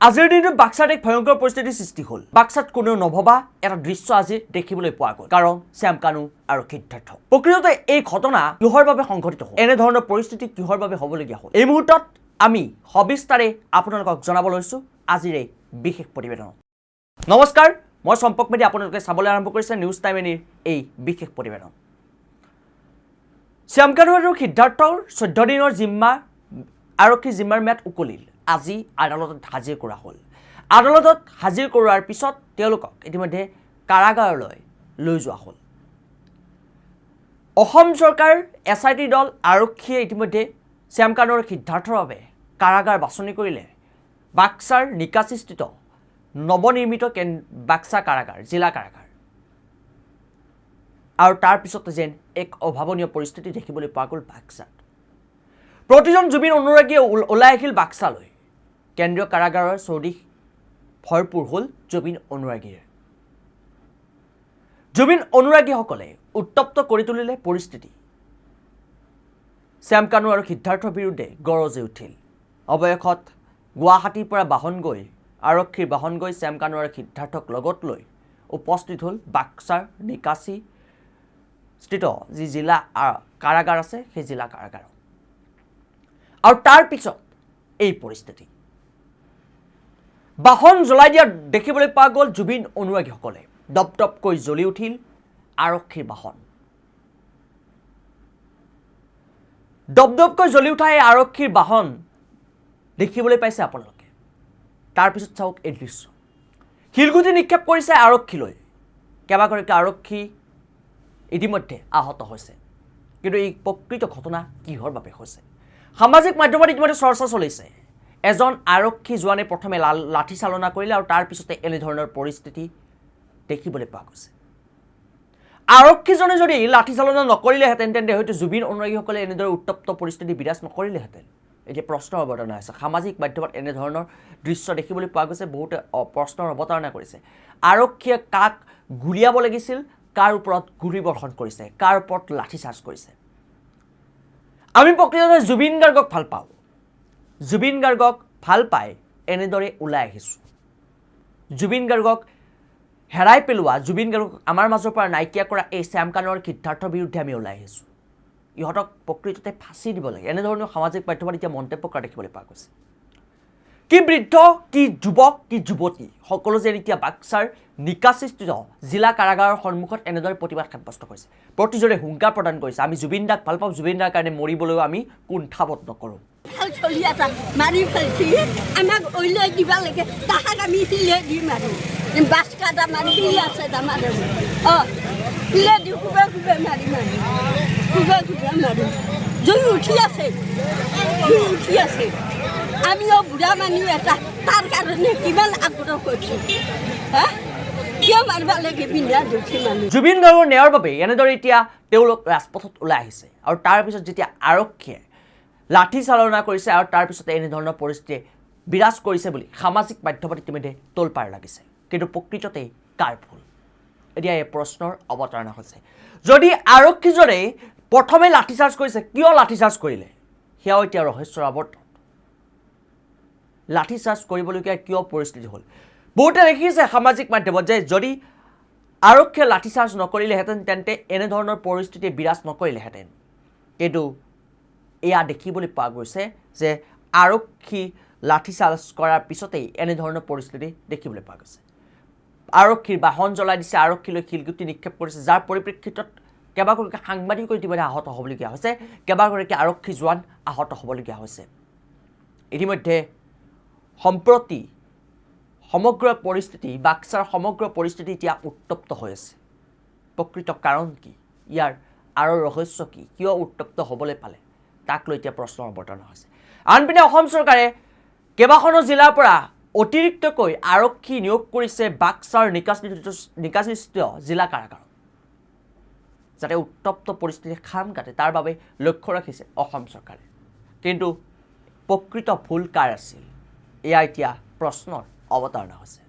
আজিৰ দিনটোত বাক্সাত এক ভয়ংকৰ পৰিস্থিতিৰ সৃষ্টি হ'ল। বাক্সাত কোনেও নভবা এটা দৃশ্য আজি দেখিবলৈ পোৱা গ'ল। কাৰণ শ্যাম কানু আৰু সিদ্ধাৰ্থ। প্ৰকৃততে এই ঘটনা কিহৰ বাবে সংঘটিত হ'ল, এনেধৰণৰ পৰিস্থিতি কিহৰ বাবে হ'বলগীয়া হ'ল, এই মুহূৰ্তত আমি সবিস্তাৰে আপোনালোকক জনাব লৈছোঁ আজিৰ এই বিশেষ প্ৰতিবেদনত। নমস্কাৰ, মই চম্পক মেধি, আপোনালোকে চাবলৈ আৰম্ভ কৰিছে নিউজ টাইম এনিৰ এই বিশেষ প্ৰতিবেদন। শ্যাম কানু আৰু সিদ্ধাৰ্থৰ 14 দিনৰ আৰক্ষীৰ জিম্মাৰ ম্যাদ উকলিল। আজি আদালতত হাজিৰ কৰা হ'ল। আদালতত হাজিৰ কৰোৱাৰ পিছত তেওঁলোকক ইতিমধ্যে কাৰাগাৰলৈ লৈ যোৱা হ'ল। অসম চৰকাৰ SIT দল আৰক্ষীয়ে ইতিমধ্যে শ্যাম কানু আৰু সিদ্ধাৰ্থৰ বাবে কাৰাগাৰ বাছনি কৰিলে। বাক্সাৰ নিকাচিস্থিত নৱনিৰ্মিত বাক্সা কাৰাগাৰ, জিলা কাৰাগাৰ। আৰু তাৰ পিছতে যেন এক অভাৱনীয় পৰিস্থিতি দেখিবলৈ পোৱা গ'ল বাক্সাত। প্ৰতিজন জুবিন অনুৰাগীয়ে ওলাই আহিল বাক্সালৈ। কেন্দ্ৰীয় কাৰাগাৰৰ চৌদিশ ভৰপূৰ হ'ল জুবিন অনুৰাগীৰে। জুবিন অনুৰাগীসকলে উত্তপ্ত কৰি তুলিলে পৰিস্থিতি। শ্যাম কানু আৰু সিদ্ধাৰ্থৰ বিৰুদ্ধে গৰজি উঠিল। অৱশেষত গুৱাহাটীৰ পৰা আৰক্ষীৰ বাহন গৈ শ্যাম কানু আৰু সিদ্ধাৰ্থক লগত লৈ উপস্থিত হ'ল বাক্সাৰ নিকাচি স্থিত যি জিলা কাৰাগাৰ আছে সেই জিলা কাৰাগাৰত। আৰু তাৰ পিছত এই পৰিস্থিতি, বাহন জ্বলাই দিয়া দেখিবলৈ পোৱা গ'ল জুবিন অনুৰাগীসকলে। দপদপকৈ জ্বলি উঠিল আৰক্ষীৰ বাহন। দপদপকৈ জ্বলি উঠা এই আৰক্ষীৰ বাহন দেখিবলৈ পাইছে আপোনালোকে। তাৰপিছত চাওক এই দৃশ্য, শিলগুটি নিক্ষেপ কৰিছে আৰক্ষীলৈ। কেইবাগৰাকী আৰক্ষী ইতিমধ্যে আহত হৈছে। কিন্তু এই প্ৰকৃত ঘটনা কিহৰ বাবে হৈছে, সামাজিক মাধ্যমত ইতিমধ্যে চৰ্চা চলিছে। এজন আৰক্ষী জোৱানে প্ৰথমে লাঠি চালনা কৰিলে আৰু তাৰ পিছতে এনেধৰণৰ পৰিস্থিতি দেখিবলৈ পোৱা গৈছে। আৰক্ষীজনে যদি লাঠি চালনা নকৰিলেহেঁতেন তেন্তে হয়তো জুবিন অনুৰাগীসকলে এনেদৰে উত্তপ্ত পৰিস্থিতি বিৰাজ নকৰিলেহেঁতেন। এতিয়া প্ৰশ্নৰ অৱতাৰণা হৈছে, সামাজিক মাধ্যমত এনেধৰণৰ দৃশ্য দেখিবলৈ পোৱা গৈছে। বহুতে প্ৰশ্নৰ অৱতাৰণা কৰিছে, আৰক্ষীয়ে কাক গুলিয়াব লাগিছিল, কাৰ ওপৰত গুলী বৰ্ষণ কৰিছে, কাৰ ওপৰত লাঠি চাৰ্জ কৰিছে। আমি প্ৰকৃততে জুবিন গাৰ্গক ভাল পাওঁ। জুবিন গাৰ্গক ভাল পাই এনেদৰে ওলাই আহিছোঁ। জুবিন গাৰ্গক হেৰাই পেলোৱা, জুবিন গাৰ্গক আমাৰ মাজৰ পৰা নাইকিয়া কৰা এই শ্যাম কানু আৰু সিদ্ধাৰ্থৰ বিৰুদ্ধে আমি ওলাই আহিছোঁ। ইহঁতক প্ৰকৃততে ফাঁচি দিব লাগে। এনেধৰণৰ সামাজিক মাধ্যমত এতিয়া মন্তব্য কৰা দেখিবলৈ পোৱা গৈছে। কি বৃদ্ধ, কি যুৱক, কি যুৱতী সকলো যেন এতিয়া বাক্সাৰ নিকাচিস্থিত জিলা কাৰাগাৰৰ সন্মুখত এনেদৰে প্ৰতিবাদ সাব্যস্ত কৰিছে। প্ৰতিজনে হুংকাৰ প্ৰদান কৰিছে, আমি জুবিন দাক ভাল পাওঁ, জুবিন দাৰ কাৰণে মৰিবলৈও আমি কুণ্ঠাবোধ নকৰোঁ। মাৰি ফেলছি আমাক ওলাই দিব লাগে, তাহাক আমি শিলে দিম আৰু বাছ কাটা মাৰি শিলে আছে আমাৰ শিলে দি খুবে খুবে মাৰি খুবে খুবে মাৰি জুই উঠি আছে, জুই উঠি আছে। আমিও বুঢ়া মানুহ এটা, তাৰ কাৰণে কিমান আগ্ৰহ কৰিছোঁ। কিয় মাৰিব লাগে পিন্ধা দুখী মানুহ। জুবিন গাৰ্গৰ ন্যায়ৰ বাবে এনেদৰে এতিয়া তেওঁলোক ৰাজপথত ওলাই আহিছে। আৰু তাৰপিছত যেতিয়া আৰক্ষীয়ে লাঠি চালনা কৰিছে আৰু তাৰপিছতে এনেধৰণৰ পৰিস্থিতিয়ে বিৰাজ কৰিছে বুলি সামাজিক মাধ্যমত ইতিমধ্যে তোলপাৰ লাগিছে। কিন্তু প্ৰকৃততে কাৰ ভুল, এতিয়া এই প্ৰশ্নৰ অৱতাৰণা হৈছে। যদি আৰক্ষীজনে প্ৰথমে লাঠিচাৰ্জ কৰিছে, কিয় লাঠিচাৰ্জ কৰিলে সেয়াও এতিয়া ৰহস্যৰ আৱৰ্তন। লাঠিচাৰ্জ কৰিবলগীয়া কিয় পৰিস্থিতি হ'ল, বহুতে দেখিছে সামাজিক মাধ্যমত যে যদি আৰক্ষীয়ে লাঠিচাৰ্জ নকৰিলেহেঁতেন তেন্তে এনেধৰণৰ পৰিস্থিতি বিৰাজ নকৰিলেহেঁতেন। কিন্তু এয়া দেখিবলৈ পোৱা গৈছে যে আৰক্ষী লাঠিচাৰ্জ কৰাৰ পিছতেই এনেধৰণৰ পৰিস্থিতি দেখিবলৈ পোৱা গৈছে। আৰক্ষীৰ বাহন জ্বলাই দিছে, আৰক্ষীলৈ শিলগুটি নিক্ষেপ কৰিছে, যাৰ পৰিপ্ৰেক্ষিতত কেইবাগৰাকী সাংবাদিকো ইতিমধ্যে আহত হ'বলগীয়া হৈছে, কেইবাগৰাকী আৰক্ষী জোৱান আহত হ'বলগীয়া হৈছে। ইতিমধ্যে সম্প্ৰতি সমগ্ৰ পৰিস্থিতি, বাক্সাৰ সমগ্ৰ পৰিস্থিতি এতিয়া উত্তপ্ত হৈ আছে। প্ৰকৃত কাৰণ কি, ইয়াৰ আঁৰৰ ৰহস্য কি, কিয় উত্তপ্ত হ'বলৈ পালে, তাক লৈ এতিয়া প্ৰশ্নৰ অৱতাৰণা হৈছে। আনপিনে অসম চৰকাৰে কেইবাখনো জিলাৰ পৰা অতিৰিক্তকৈ আৰক্ষী নিয়োগ কৰিছে বাক্সাৰ নিকাচিস্থিত জিলা কাৰাগাৰত, যাতে উত্তপ্ত পৰিস্থিতি খাম কাটে, তাৰ বাবে লক্ষ্য ৰাখিছে অসম চৰকাৰে। কিন্তু প্ৰকৃত ভুল কাৰ আছিল, এয়া এতিয়া প্ৰশ্নৰ অৱতাৰণা হৈছে।